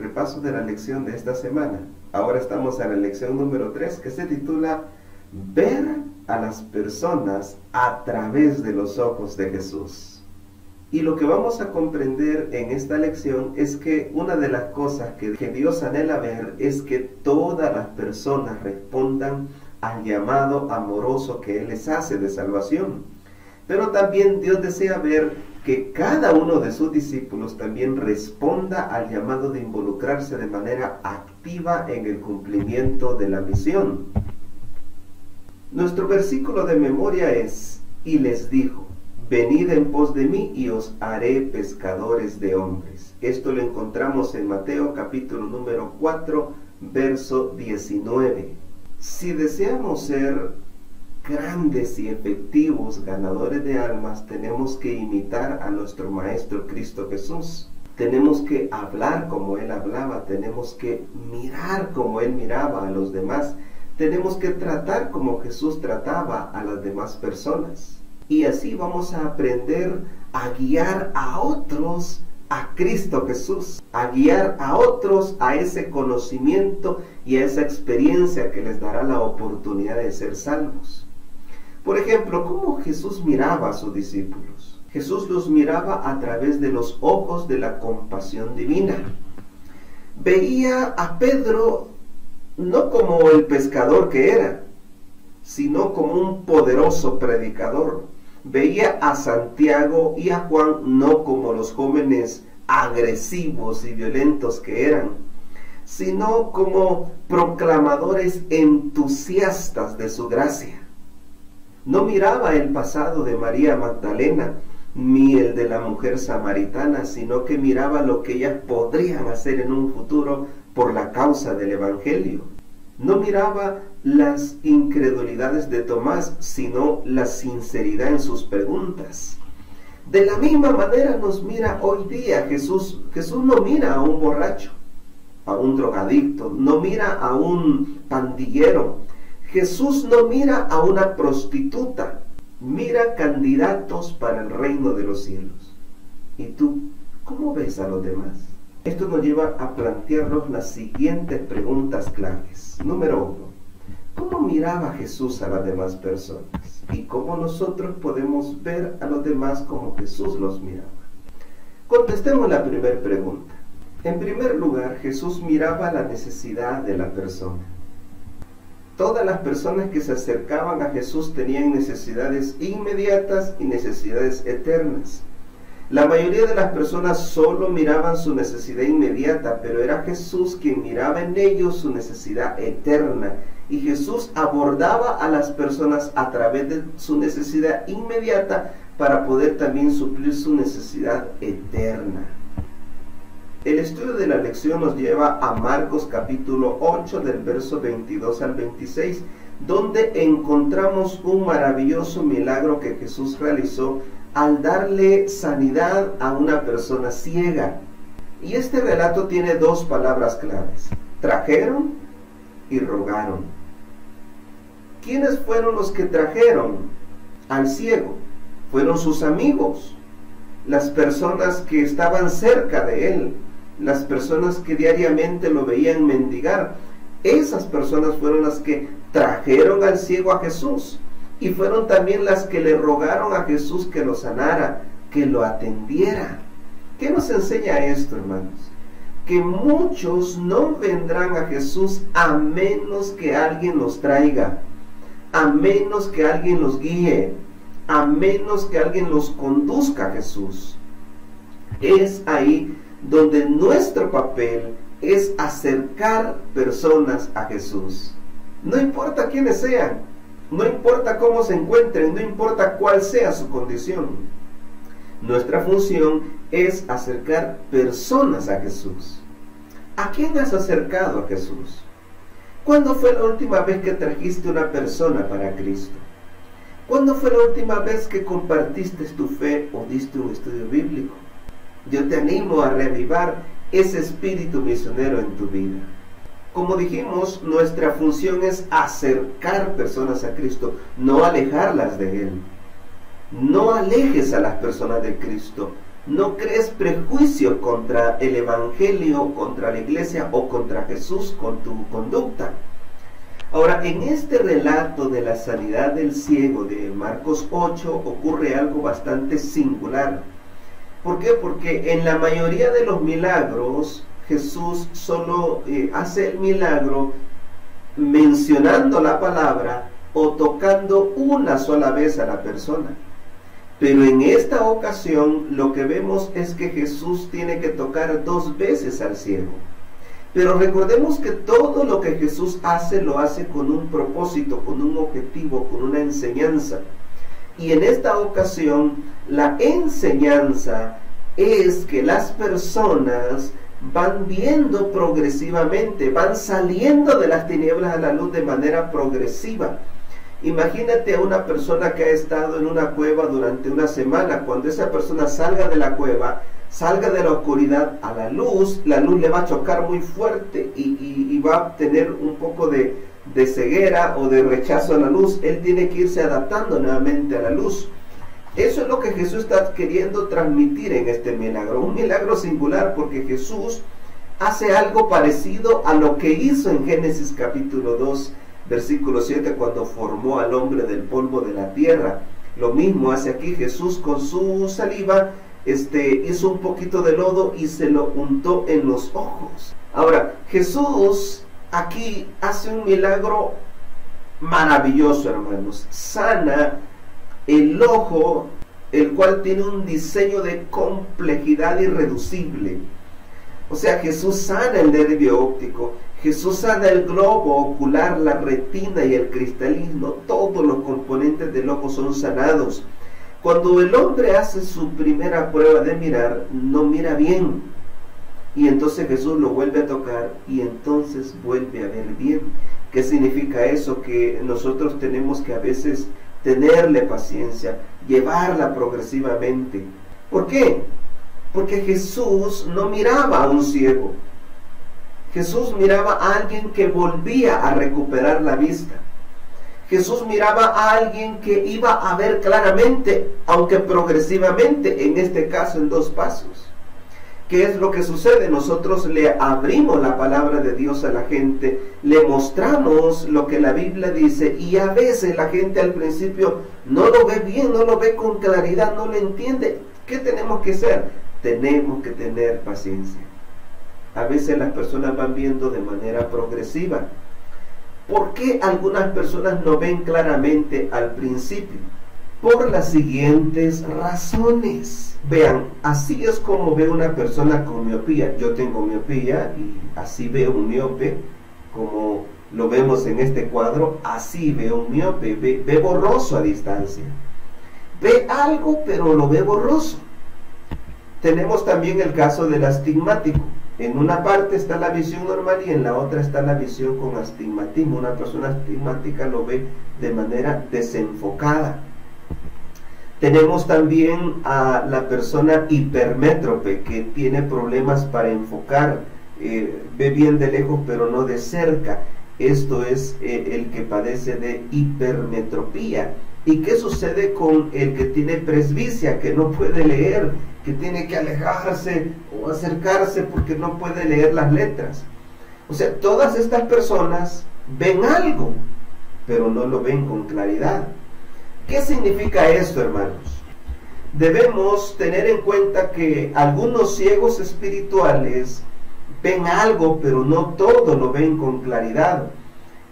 repaso de la lección de esta semana. Ahora estamos en la lección número 3, que se titula Ver a las personas a través de los ojos de Jesús. Y lo que vamos a comprender en esta lección es que una de las cosas que Dios anhela ver es que todas las personas respondan al llamado amoroso que Él les hace de salvación. Pero también Dios desea ver que cada uno de sus discípulos también responda al llamado de involucrarse de manera activa en el cumplimiento de la misión. Nuestro versículo de memoria es: y les dijo, venid en pos de mí y os haré pescadores de hombres. Esto lo encontramos en Mateo capítulo número 4, verso 19. Si deseamos ser grandes y efectivos ganadores de almas, tenemos que imitar a nuestro Maestro Cristo Jesús. Tenemos que hablar como Él hablaba, tenemos que mirar como Él miraba a los demás, tenemos que tratar como Jesús trataba a las demás personas. Y así vamos a aprender a guiar a otros a Cristo Jesús, a guiar a otros a ese conocimiento y a esa experiencia que les dará la oportunidad de ser salvos. Por ejemplo, ¿cómo Jesús miraba a sus discípulos? Jesús los miraba a través de los ojos de la compasión divina. Veía a Pedro no como el pescador que era, sino como un poderoso predicador. Veía a Santiago y a Juan no como los jóvenes agresivos y violentos que eran, sino como proclamadores entusiastas de su gracia. No miraba el pasado de María Magdalena ni el de la mujer samaritana, sino que miraba lo que ellas podrían hacer en un futuro por la causa del Evangelio. No miraba las incredulidades de Tomás, sino la sinceridad en sus preguntas. De la misma manera nos mira hoy día Jesús. Jesús no mira a un borracho, a un drogadicto, no mira a un pandillero. Jesús no mira a una prostituta, mira candidatos para el reino de los cielos. ¿Y tú cómo ves a los demás? Esto nos lleva a plantearnos las siguientes preguntas claves. Número 1. ¿Cómo miraba Jesús a las demás personas? ¿Y cómo nosotros podemos ver a los demás como Jesús los miraba? Contestemos la primera pregunta. En primer lugar, Jesús miraba la necesidad de la persona. Todas las personas que se acercaban a Jesús tenían necesidades inmediatas y necesidades eternas. La mayoría de las personas solo miraban su necesidad inmediata, pero era Jesús quien miraba en ellos su necesidad eterna. Y Jesús abordaba a las personas a través de su necesidad inmediata para poder también suplir su necesidad eterna. El estudio de la lección nos lleva a Marcos capítulo 8 del verso 22 al 26, donde encontramos un maravilloso milagro que Jesús realizó al darle sanidad a una persona ciega. Y este relato tiene dos palabras claves: trajeron y rogaron. ¿Quiénes fueron los que trajeron al ciego? Fueron sus amigos, las personas que estaban cerca de él, las personas que diariamente lo veían mendigar. Esas personas fueron las que trajeron al ciego a Jesús, y fueron también las que le rogaron a Jesús que lo sanara, que lo atendiera. ¿Qué nos enseña esto, hermanos? Que muchos no vendrán a Jesús a menos que alguien los traiga, a menos que alguien los guíe, a menos que alguien los conduzca a Jesús. Es ahí donde nuestro papel es acercar personas a Jesús. No importa quiénes sean, no importa cómo se encuentren, no importa cuál sea su condición. Nuestra función es acercar personas a Jesús. ¿A quién has acercado a Jesús? ¿Cuándo fue la última vez que trajiste una persona para Cristo? ¿Cuándo fue la última vez que compartiste tu fe o diste un estudio bíblico? Yo te animo a reavivar ese espíritu misionero en tu vida. Como dijimos, nuestra función es acercar personas a Cristo, no alejarlas de Él. No alejes a las personas de Cristo. no crees prejuicio contra el Evangelio, contra la iglesia o contra Jesús con tu conducta. Ahora, en este relato de la sanidad del ciego de Marcos 8 ocurre algo bastante singular. ¿Por qué? Porque en la mayoría de los milagros Jesús solo hace el milagro mencionando la palabra o tocando una sola vez a la persona. Pero en esta ocasión lo que vemos es que Jesús tiene que tocar 2 veces al ciego. Pero recordemos que todo lo que Jesús hace lo hace con un propósito, con un objetivo, con una enseñanza. Y en esta ocasión la enseñanza es que las personas van viendo progresivamente, van saliendo de las tinieblas a la luz de manera progresiva. Imagínate a una persona que ha estado en una cueva durante una semana. Cuando esa persona salga de la cueva, salga de la oscuridad a la luz le va a chocar muy fuerte y va a tener un poco de ceguera o de rechazo a la luz. Él tiene que irse adaptando nuevamente a la luz. Eso es lo que Jesús está queriendo transmitir en este milagro. Un milagro singular porque Jesús hace algo parecido a lo que hizo en Génesis capítulo 2, versículo 7, cuando formó al hombre del polvo de la tierra. Lo mismo hace aquí Jesús con su saliva. Hizo un poquito de lodo y se lo untó en los ojos. Ahora, Jesús aquí hace un milagro maravilloso, hermanos. Sana el ojo, el cual tiene un diseño de complejidad irreducible. O sea, Jesús sana el nervio óptico, Jesús sana el globo ocular, la retina y el cristalismo. Todos los componentes del ojo son sanados. Cuando el hombre hace su primera prueba de mirar, no mira bien. Y entonces Jesús lo vuelve a tocar y entonces vuelve a ver bien. ¿Qué significa eso? Que nosotros tenemos que a veces tenerle paciencia, llevarla progresivamente. ¿Por qué? Porque Jesús no miraba a un ciego. Jesús miraba a alguien que volvía a recuperar la vista. Jesús miraba a alguien que iba a ver claramente, aunque progresivamente, en este caso en 2 pasos. ¿Qué es lo que sucede? Nosotros le abrimos la palabra de Dios a la gente, le mostramos lo que la Biblia dice y a veces la gente al principio no lo ve bien, no lo ve con claridad, no lo entiende. ¿Qué tenemos que hacer? Tenemos que tener paciencia. A veces las personas van viendo de manera progresiva. ¿Por qué algunas personas no ven claramente al principio? Por las siguientes razones. Vean, así es como ve una persona con miopía. Yo tengo miopía y así veo un miope, como lo vemos en este cuadro. Así veo un miope, ve borroso a distancia. Ve algo, pero lo ve borroso. Tenemos también el caso del astigmático. En una parte está la visión normal y en la otra está la visión con astigmatismo. Una persona astigmática lo ve de manera desenfocada. Tenemos también a la persona hipermétrope que tiene problemas para enfocar, ve bien de lejos pero no de cerca. Esto es el que padece de hipermetropía. ¿Y qué sucede con el que tiene presbicia, que no puede leer, que tiene que alejarse o acercarse porque no puede leer las letras? O sea, todas estas personas ven algo, pero no lo ven con claridad. ¿Qué significa esto, hermanos? Debemos tener en cuenta que algunos ciegos espirituales ven algo, pero no todo lo ven con claridad.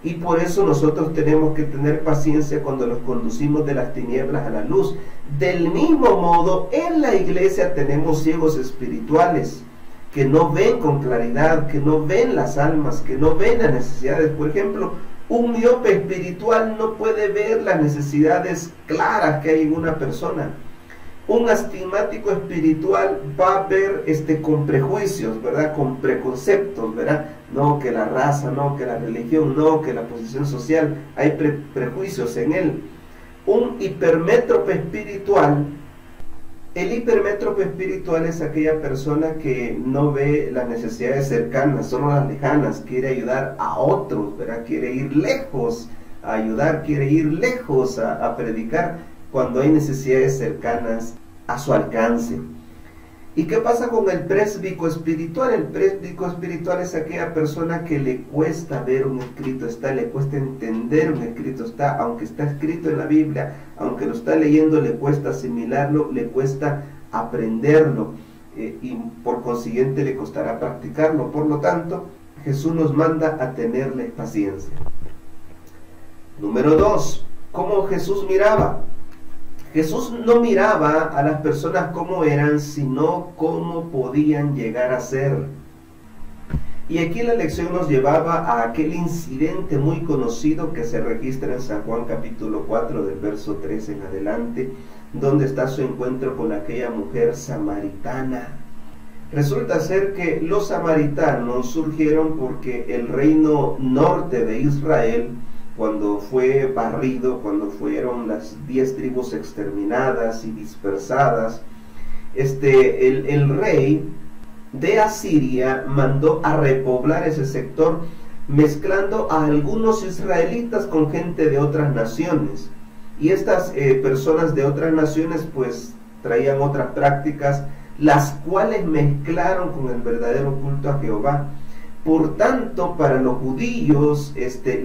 Y por eso nosotros tenemos que tener paciencia cuando los conducimos de las tinieblas a la luz. Del mismo modo, en la iglesia tenemos ciegos espirituales que no ven con claridad, que no ven las almas, que no ven las necesidades. Por ejemplo, un miope espiritual no puede ver las necesidades claras que hay en una persona. Un astigmático espiritual va a ver con prejuicios, ¿verdad? Con preconceptos, ¿verdad? No, que la raza, no, que la religión, no, que la posición social, hay prejuicios en él. Un hipermétrope espiritual, el hipermétrope espiritual es aquella persona que no ve las necesidades cercanas, solo las lejanas, quiere ayudar a otros, ¿verdad? Quiere ir lejos a ayudar, quiere ir lejos a predicar, cuando hay necesidades cercanas a su alcance. ¿Y qué pasa con el présbico espiritual? El présbico espiritual es aquella persona que le cuesta ver un escrito está, le cuesta entender un escrito está, aunque está escrito en la Biblia, aunque lo está leyendo, le cuesta asimilarlo, le cuesta aprenderlo, y por consiguiente le costará practicarlo. Por lo tanto, Jesús nos manda a tenerle paciencia. Número 2, ¿cómo Jesús miraba? Jesús no miraba a las personas como eran, sino cómo podían llegar a ser. Y aquí la lección nos llevaba a aquel incidente muy conocido que se registra en San Juan capítulo 4 del verso 3 en adelante, donde está su encuentro con aquella mujer samaritana. Resulta ser que los samaritanos surgieron porque el reino norte de Israel, cuando fue barrido, cuando fueron las 10 tribus exterminadas y dispersadas, el rey de Asiria mandó a repoblar ese sector, mezclando a algunos israelitas con gente de otras naciones. Y estas personas de otras naciones pues traían otras prácticas, las cuales mezclaron con el verdadero culto a Jehová. Por tanto, para los judíos,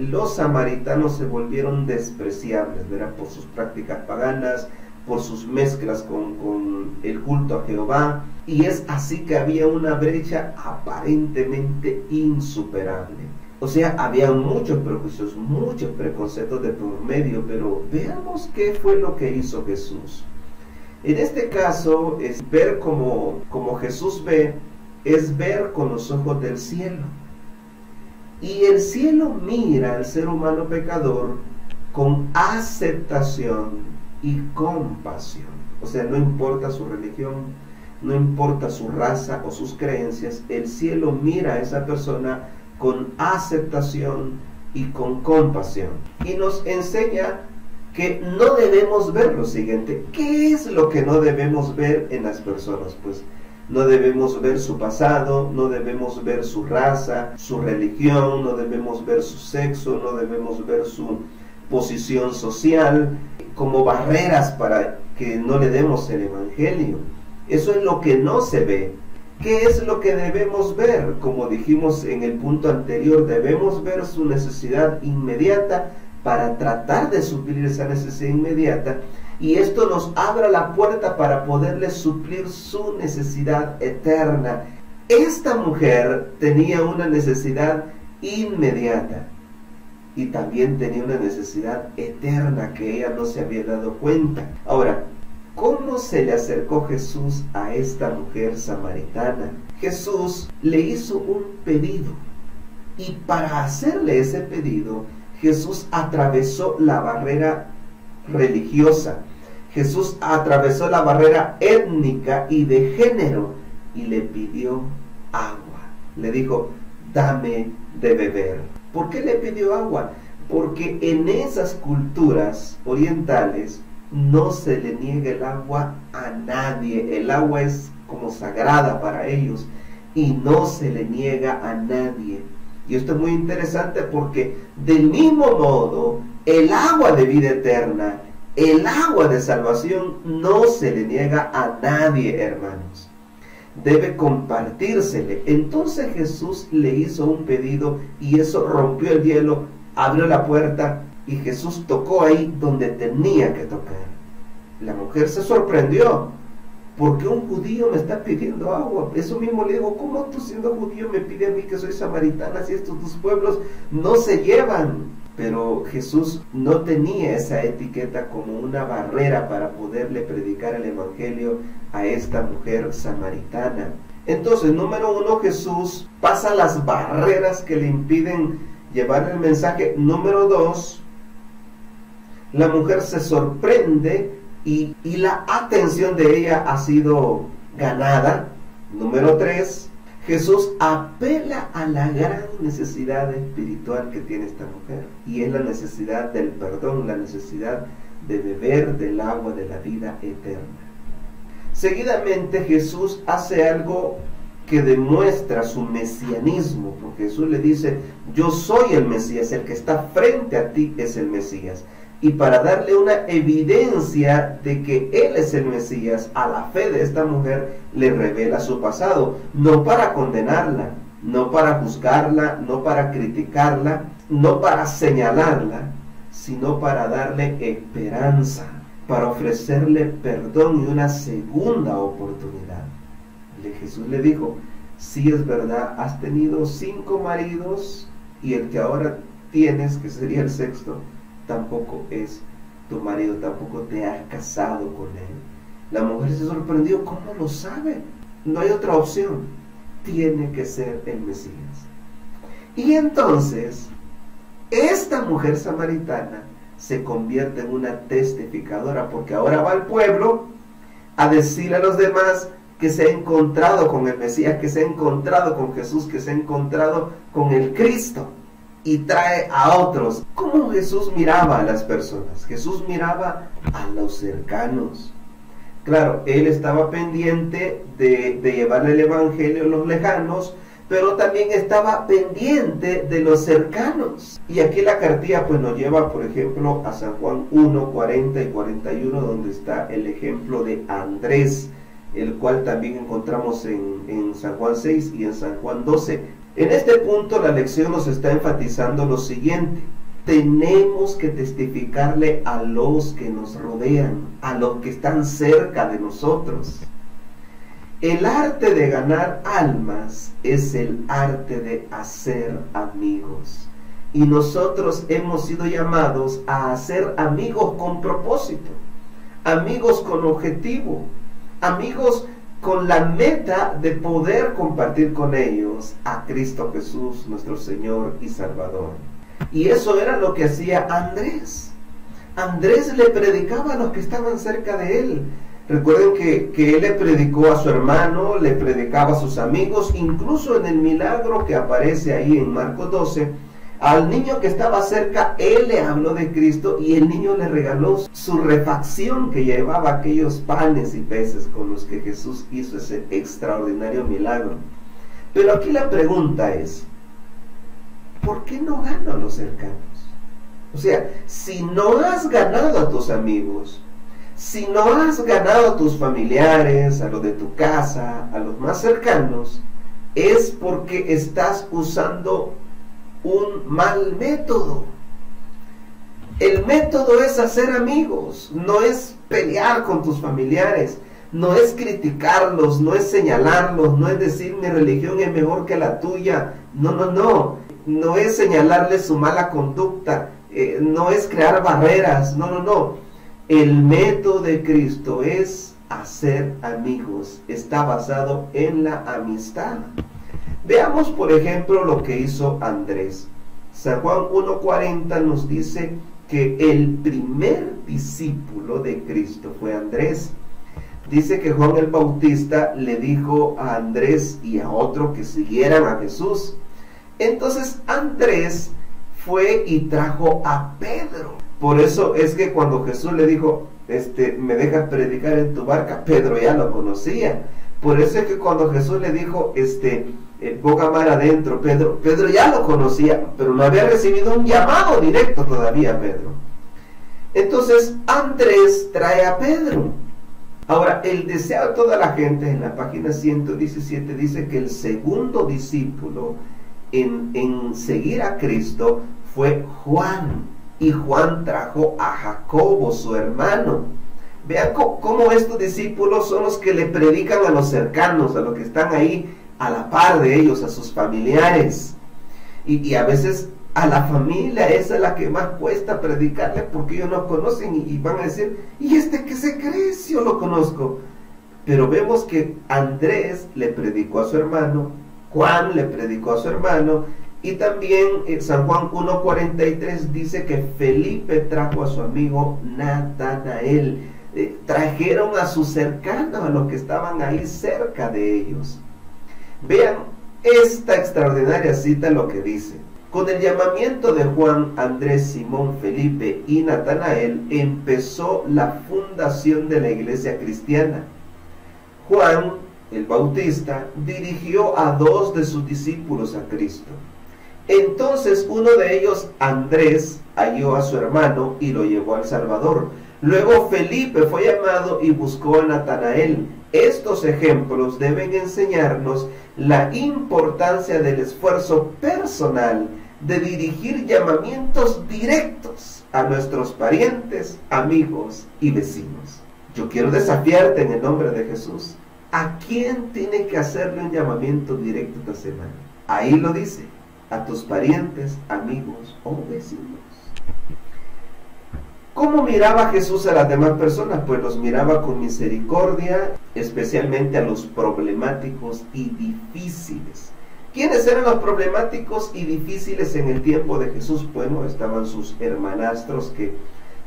los samaritanos se volvieron despreciables, ¿verdad? Por sus prácticas paganas, por sus mezclas con el culto a Jehová. Y es así que había una brecha aparentemente insuperable. O sea, había muchos prejuicios, muchos preconceptos de por medio, pero veamos qué fue lo que hizo Jesús. En este caso, es ver como Jesús ve, es ver con los ojos del cielo. Y el cielo mira al ser humano pecador con aceptación y compasión. O sea, no importa su religión, no importa su raza o sus creencias, el cielo mira a esa persona con aceptación y con compasión. Y nos enseña que no debemos ver lo siguiente. ¿Qué es lo que no debemos ver en las personas? Pues no debemos ver su pasado, no debemos ver su raza, su religión, no debemos ver su sexo, no debemos ver su posición social como barreras para que no le demos el evangelio. Eso es lo que no se ve. ¿Qué es lo que debemos ver? Como dijimos en el punto anterior, debemos ver su necesidad inmediata para tratar de suplir esa necesidad inmediata, y esto nos abre la puerta para poderle suplir su necesidad eterna. Esta mujer tenía una necesidad inmediata y también tenía una necesidad eterna que ella no se había dado cuenta. Ahora, ¿cómo se le acercó Jesús a esta mujer samaritana? Jesús le hizo un pedido, y para hacerle ese pedido, Jesús atravesó la barrera religiosa, Jesús atravesó la barrera étnica y de género y le pidió agua. Le dijo, dame de beber. ¿Por qué le pidió agua? Porque en esas culturas orientales no se le niega el agua a nadie. El agua es como sagrada para ellos y no se le niega a nadie. Y esto es muy interesante porque del mismo modo, el agua de vida eterna, el agua de salvación no se le niega a nadie, hermanos. Debe compartírsele. Entonces Jesús le hizo un pedido y eso rompió el hielo, abrió la puerta y Jesús tocó ahí donde tenía que tocar. La mujer se sorprendió. ¿Por qué un judío me está pidiendo agua? Eso mismo le digo, ¿cómo tú siendo judío me pide a mí que soy samaritana si estos dos pueblos no se llevan? Pero Jesús no tenía esa etiqueta como una barrera para poderle predicar el evangelio a esta mujer samaritana. Entonces, número 1, Jesús pasa las barreras que le impiden llevar el mensaje. Número 2, la mujer se sorprende y la atención de ella ha sido ganada. Número 3, Jesús apela a la gran necesidad espiritual que tiene esta mujer, y es la necesidad del perdón, la necesidad de beber del agua de la vida eterna. Seguidamente Jesús hace algo que demuestra su mesianismo, porque Jesús le dice, yo soy el Mesías, el que está frente a ti es el Mesías. y para darle una evidencia de que Él es el Mesías, a la fe de esta mujer le revela su pasado, no para condenarla, no para juzgarla, no para criticarla, no para señalarla, sino para darle esperanza, para ofrecerle perdón y una segunda oportunidad. Jesús le dijo: sí, es verdad, has tenido 5 maridos y el que ahora tienes, que sería el sexto, tampoco es tu marido, tampoco te has casado con él. La mujer se sorprendió: ¿cómo lo sabe? No hay otra opción, tiene que ser el Mesías. Y entonces esta mujer samaritana se convierte en una testificadora, porque ahora va al pueblo a decirle a los demás que se ha encontrado con el Mesías, que se ha encontrado con Jesús, que se ha encontrado con el Cristo, y trae a otros. ¿Cómo Jesús miraba a las personas? Jesús miraba a los cercanos. Claro, Él estaba pendiente de llevarle el Evangelio a los lejanos, pero también estaba pendiente de los cercanos. Y aquí la cartilla pues nos lleva, por ejemplo, a San Juan 1, 40 y 41, donde está el ejemplo de Andrés, el cual también encontramos en San Juan 6 y en San Juan 12. En este punto la lección nos está enfatizando lo siguiente: tenemos que testificarle a los que nos rodean, a los que están cerca de nosotros. El arte de ganar almas es el arte de hacer amigos. Y nosotros hemos sido llamados a hacer amigos con propósito, amigos con objetivo, amigos con la meta de poder compartir con ellos a Cristo Jesús, nuestro Señor y Salvador. Y eso era lo que hacía Andrés. Andrés le predicaba a los que estaban cerca de él. Recuerden que él le predicó a su hermano, le predicaba a sus amigos, incluso en el milagro que aparece ahí en Marcos 12, al niño que estaba cerca, él le habló de Cristo y el niño le regaló su refacción que llevaba aquellos panes y peces con los que Jesús hizo ese extraordinario milagro. Pero aquí la pregunta es: ¿por qué no gano a los cercanos? O sea, si no has ganado a tus amigos, si no has ganado a tus familiares, a los de tu casa, a los más cercanos, es porque estás usando un mal método. El método es hacer amigos, no es pelear con tus familiares, no es criticarlos, no es señalarlos, no es decir mi religión es mejor que la tuya, no es señalarles su mala conducta, no es crear barreras, no. El método de Cristo es hacer amigos, está basado en la amistad. Veamos por ejemplo lo que hizo Andrés. San Juan 1:40 nos dice que el primer discípulo de Cristo fue Andrés. Dice que Juan el Bautista le dijo a Andrés y a otro que siguieran a Jesús. Entonces Andrés fue y trajo a Pedro. Por eso es que cuando Jesús le dijo, me dejas predicar en tu barca, Pedro ya lo conocía. Por eso es que cuando Jesús le dijo, boga mar adentro, Pedro ya lo conocía, pero no había recibido un llamado directo todavía Pedro. Entonces Andrés trae a Pedro. Ahora, el deseo de toda la gente, en la página 117, dice que el segundo discípulo en seguir a Cristo fue Juan. Y Juan trajo a Jacobo, su hermano. Vean cómo estos discípulos son los que le predican a los cercanos, a los que están ahí a la par de ellos, a sus familiares. Y a veces a la familia esa es la que más cuesta predicarle, porque ellos no conocen y van a decir, ¿y qué se cree si yo lo conozco? Pero vemos que Andrés le predicó a su hermano, Juan le predicó a su hermano, y también San Juan 1:43 dice que Felipe trajo a su amigo Natanael. Trajeron a sus cercanos, a los que estaban ahí cerca de ellos. Vean esta extraordinaria cita, lo que dice: con el llamamiento de Juan, Andrés, Simón, Felipe y Natanael empezó la fundación de la iglesia cristiana. Juan el Bautista dirigió a 2 de sus discípulos a Cristo. Entonces uno de ellos, Andrés, halló a su hermano y lo llevó al Salvador. Luego Felipe fue llamado y buscó a Natanael. Estos ejemplos deben enseñarnos la importancia del esfuerzo personal de dirigir llamamientos directos a nuestros parientes, amigos y vecinos. Yo quiero desafiarte en el nombre de Jesús. ¿A quién tiene que hacerle un llamamiento directo esta semana? Ahí lo dice, a tus parientes, amigos o vecinos. ¿Cómo miraba Jesús a las demás personas? Pues los miraba con misericordia, especialmente a los problemáticos y difíciles. ¿Quiénes eran los problemáticos y difíciles en el tiempo de Jesús? Bueno, estaban sus hermanastros, que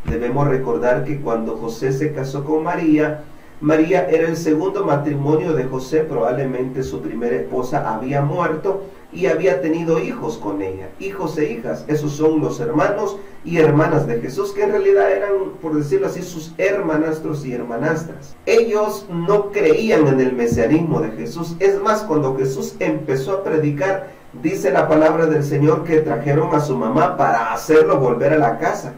debemos recordar que cuando José se casó con María, María era el segundo matrimonio de José. Probablemente su primera esposa había muerto y había tenido hijos con ella, hijos e hijas. Esos son los hermanos y hermanas de Jesús, que en realidad eran, por decirlo así, sus hermanastros y hermanastras. Ellos no creían en el mesianismo de Jesús. Es más, cuando Jesús empezó a predicar, dice la palabra del Señor que trajeron a su mamá para hacerlo volver a la casa.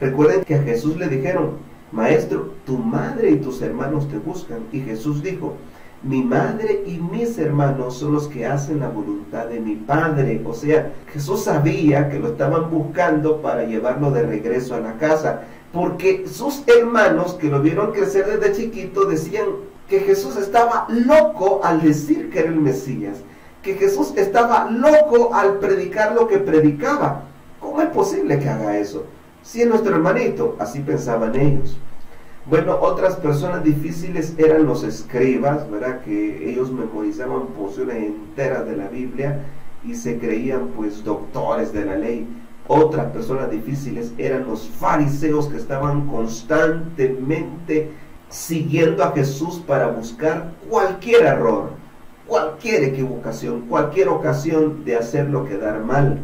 Recuerden que a Jesús le dijeron: Maestro, tu madre y tus hermanos te buscan. Y Jesús dijo: mi madre y mis hermanos son los que hacen la voluntad de mi Padre. O sea, Jesús sabía que lo estaban buscando para llevarlo de regreso a la casa, porque sus hermanos, que lo vieron crecer desde chiquito, decían que Jesús estaba loco al decir que era el Mesías, que Jesús estaba loco al predicar lo que predicaba. ¿Cómo es posible que haga eso? Si es nuestro hermanito. Así pensaban ellos. Bueno, otras personas difíciles eran los escribas, ¿verdad? Que ellos memorizaban porciones enteras de la Biblia y se creían pues doctores de la ley. Otras personas difíciles eran los fariseos, que estaban constantemente siguiendo a Jesús para buscar cualquier error, cualquier equivocación, cualquier ocasión de hacerlo quedar mal.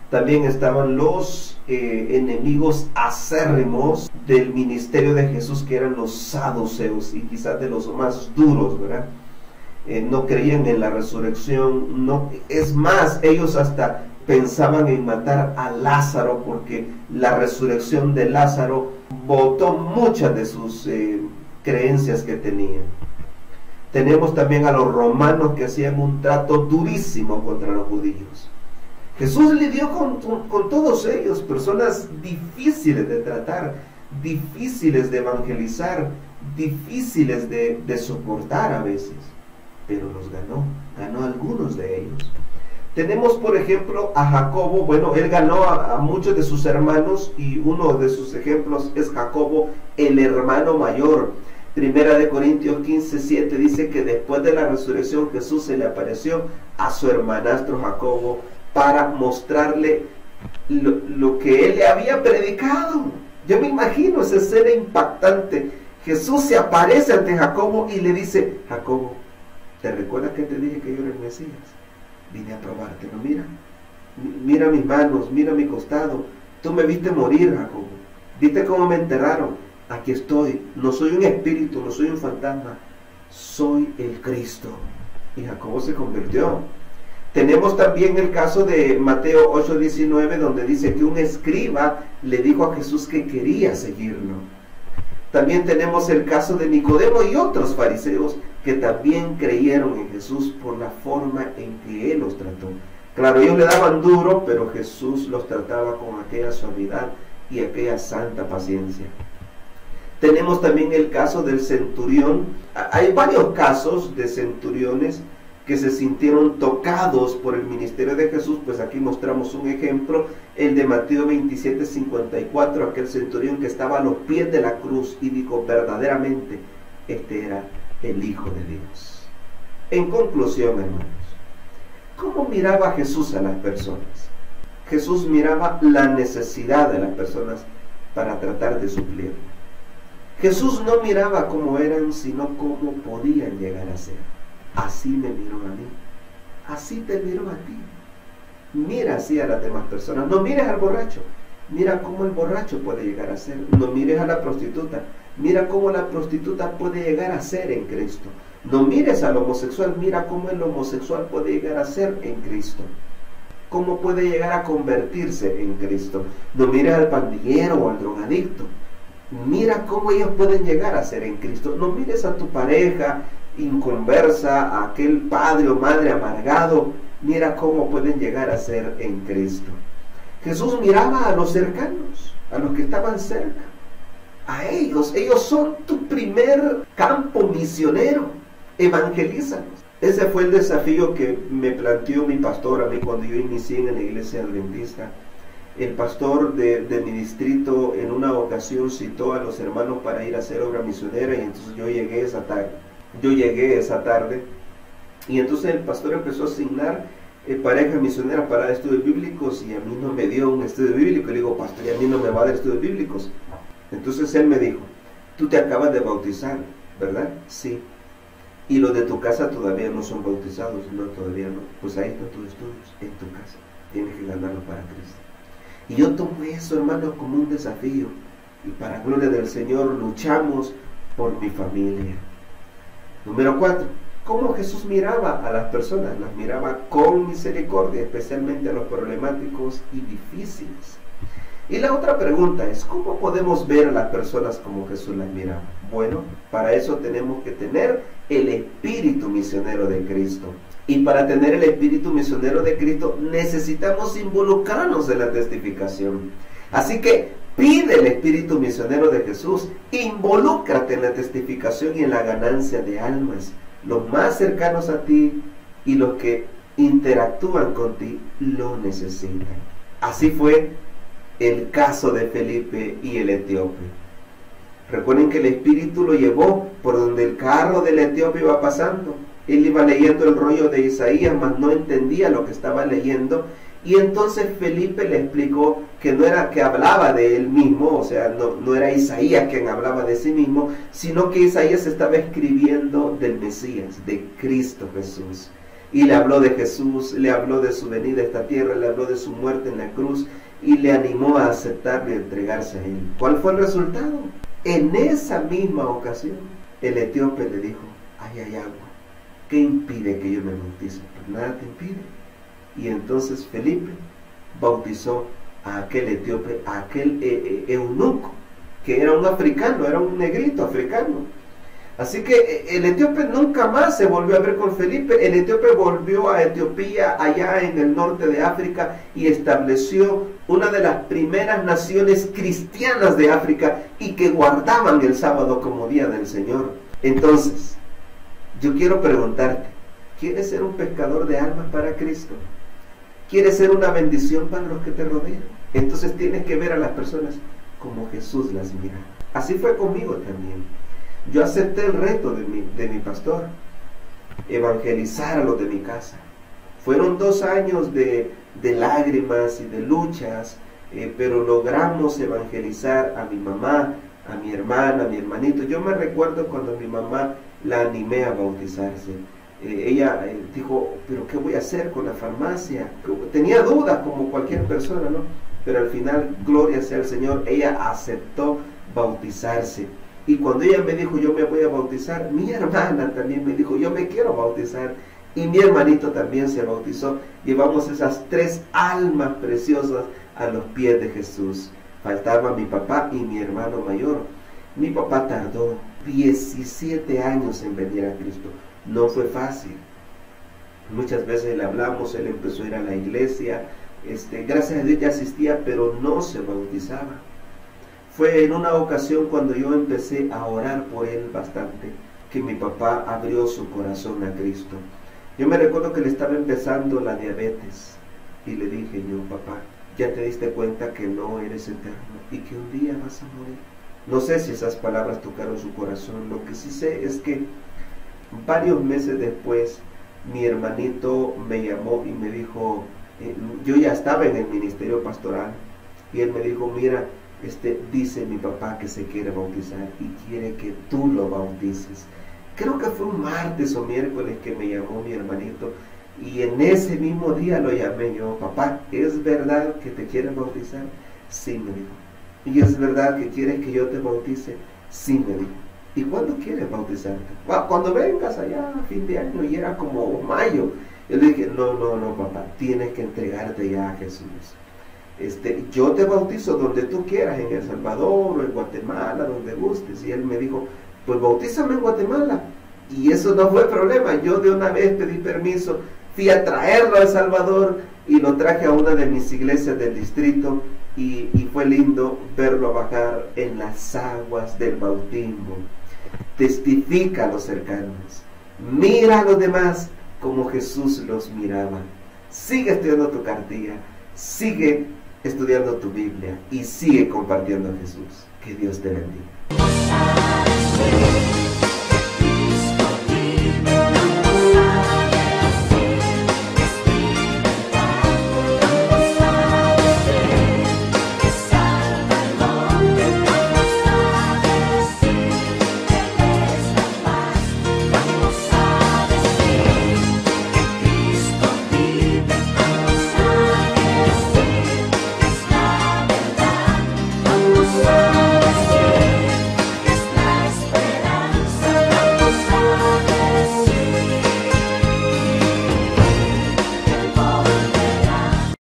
También estaban los enemigos acérrimos del ministerio de Jesús, que eran los saduceos, y quizás de los más duros, ¿verdad? No creían en la resurrección. No, es más, ellos hasta pensaban en matar a Lázaro, porque la resurrección de Lázaro botó muchas de sus creencias que tenían. Tenemos también a los romanos, que hacían un trato durísimo contra los judíos. Jesús lidió con todos ellos, personas difíciles de tratar, difíciles de evangelizar, difíciles de soportar a veces, pero los ganó a algunos de ellos. Tenemos, por ejemplo, a Jacobo. Bueno, él ganó a muchos de sus hermanos, y uno de sus ejemplos es Jacobo, el hermano mayor. Primera de Corintios 15:7 dice que después de la resurrección Jesús se le apareció a su hermanastro Jacobo para mostrarle lo que él le había predicado. Yo me imagino esa escena impactante. Jesús se aparece ante Jacobo y le dice: Jacobo, ¿te recuerdas que te dije que yo era el Mesías? Vine a probártelo, mira mis manos, mira mi costado. Tú me viste morir, Jacobo. ¿Viste cómo me enterraron? Aquí estoy. No soy un espíritu, no soy un fantasma, soy el Cristo. Y Jacobo se convirtió. Tenemos también el caso de Mateo 8:19, donde dice que un escriba le dijo a Jesús que quería seguirlo. También tenemos el caso de Nicodemo y otros fariseos que también creyeron en Jesús por la forma en que Él los trató. Claro, ellos le daban duro, pero Jesús los trataba con aquella suavidad y aquella santa paciencia. Tenemos también el caso del centurión. Hay varios casos de centuriones que se sintieron tocados por el ministerio de Jesús. Pues aquí mostramos un ejemplo, el de Mateo 27:54, aquel centurión que estaba a los pies de la cruz y dijo: verdaderamente, este era el Hijo de Dios. En conclusión, hermanos, ¿cómo miraba Jesús a las personas? Jesús miraba la necesidad de las personas para tratar de suplirla. Jesús no miraba cómo eran, sino cómo podían llegar a ser. Así me miró a mí, así te miró a ti. Mira así a las demás personas. No mires al borracho, mira cómo el borracho puede llegar a ser. No mires a la prostituta, mira cómo la prostituta puede llegar a ser en Cristo. No mires al homosexual, mira cómo el homosexual puede llegar a ser en Cristo. cómo puede llegar a convertirse en Cristo. No mires al pandillero o al drogadicto. Mira cómo ellos pueden llegar a ser en Cristo. No mires a tu pareja inconversa, a aquel padre o madre amargado. Mira cómo pueden llegar a ser en Cristo. Jesús miraba a los cercanos, a los que estaban cerca. A ellos son tu primer campo misionero. Evangelízalos. Ese fue el desafío que me planteó mi pastor a mí cuando yo inicié en la iglesia adventista. El pastor de mi distrito en una ocasión citó a los hermanos para ir a hacer obra misionera, y entonces yo llegué esa tarde y entonces el pastor empezó a asignar parejas misioneras para dar estudios bíblicos, y a mí no me dio un estudio bíblico. Y le digo, pastor, y a mí no me va a dar estudios bíblicos. Entonces él me dijo, tú te acabas de bautizar, ¿verdad? Sí. Y los de tu casa todavía no son bautizados. No, todavía no. Pues ahí están tus estudios, en tu casa. Tienes que ganarlo para Cristo. Y yo tomo eso, hermano, como un desafío. Y para gloria del Señor luchamos por mi familia. Número 4. ¿Cómo Jesús miraba a las personas? Las miraba con misericordia, especialmente a los problemáticos y difíciles. Y la otra pregunta es, ¿cómo podemos ver a las personas como Jesús las miraba? Bueno, para eso tenemos que tener el espíritu misionero de Cristo. Y para tener el espíritu misionero de Cristo necesitamos involucrarnos en la testificación. Así que pide el espíritu misionero de Jesús, involúcrate en la testificación y en la ganancia de almas. Los más cercanos a ti y los que interactúan con ti lo necesitan. Así fue el caso de Felipe y el etíope. Recuerden que el Espíritu lo llevó por donde el carro del etíope iba pasando. Él iba leyendo el rollo de Isaías, mas no entendía lo que estaba leyendo. Y entonces Felipe le explicó que no era que hablaba de él mismo, o sea, no era Isaías quien hablaba de sí mismo, sino que Isaías estaba escribiendo del Mesías, de Cristo Jesús. Y le habló de Jesús, le habló de su venida a esta tierra, le habló de su muerte en la cruz, y le animó a aceptarle y entregarse a él. ¿Cuál fue el resultado? En esa misma ocasión, el etíope le dijo, ahí hay agua. ¿Qué impide que yo me bautice? Pues nada te impide. Y entonces Felipe bautizó a aquel etíope, a aquel eunuco, que era un africano, era un negrito africano. Así que el etíope nunca más se volvió a ver con Felipe. El etíope volvió a Etiopía, allá en el norte de África, y estableció una de las primeras naciones cristianas de África, y que guardaban el sábado como día del Señor. Entonces, yo quiero preguntarte, ¿quieres ser un pescador de almas para Cristo? ¿Quieres ser una bendición para los que te rodean? Entonces tienes que ver a las personas como Jesús las mira. Así fue conmigo también. Yo acepté el reto de mi pastor, evangelizar a los de mi casa. Fueron 2 años de lágrimas y de luchas, pero logramos evangelizar a mi mamá, a mi hermana, a mi hermanito. Yo me recuerdo cuando mi mamá la animé a bautizarse. Ella dijo, pero ¿qué voy a hacer con la farmacia? Tenía dudas como cualquier persona, ¿no? Pero al final, gloria sea al Señor, ella aceptó bautizarse. Y cuando ella me dijo, yo me voy a bautizar, mi hermana también me dijo, yo me quiero bautizar. Y mi hermanito también se bautizó. Llevamos esas 3 almas preciosas a los pies de Jesús. Faltaba mi papá y mi hermano mayor. Mi papá tardó 17 años en venir a Cristo. No fue fácil. Muchas veces le hablamos, él empezó a ir a la iglesia. Gracias a Dios ya asistía, pero no se bautizaba. Fue en una ocasión cuando yo empecé a orar por él bastante, que mi papá abrió su corazón a Cristo. Yo me recuerdo que le estaba empezando la diabetes, y le dije yo, papá, ya te diste cuenta que no eres eterno y que un día vas a morir. No sé si esas palabras tocaron su corazón. Lo que sí sé es que varios meses después mi hermanito me llamó y me dijo, yo ya estaba en el ministerio pastoral, y él me dijo, mira, dice mi papá que se quiere bautizar y quiere que tú lo bautices. Creo que fue un martes o miércoles que me llamó mi hermanito, y en ese mismo día lo llamé yo. Papá, ¿es verdad que te quieres bautizar? Sí, me dijo. ¿Y es verdad que quieres que yo te bautice? Sí, me dijo. ¿Y cuándo quieres bautizarte? Cuando vengas allá a fin de año, y era como mayo. Yo le dije, no, papá, tienes que entregarte ya a Jesús. Yo te bautizo donde tú quieras, en El Salvador o en Guatemala, donde gustes. Y él me dijo, pues bautízame en Guatemala. Y eso no fue problema. Yo de una vez pedí permiso, fui a traerlo a El Salvador y lo traje a una de mis iglesias del distrito. Y fue lindo verlo bajar en las aguas del bautismo. Testifica a los cercanos. Mira a los demás como Jesús los miraba. Sigue estudiando tu cartilla, sigue estudiando tu Biblia y sigue compartiendo a Jesús. Que Dios te bendiga.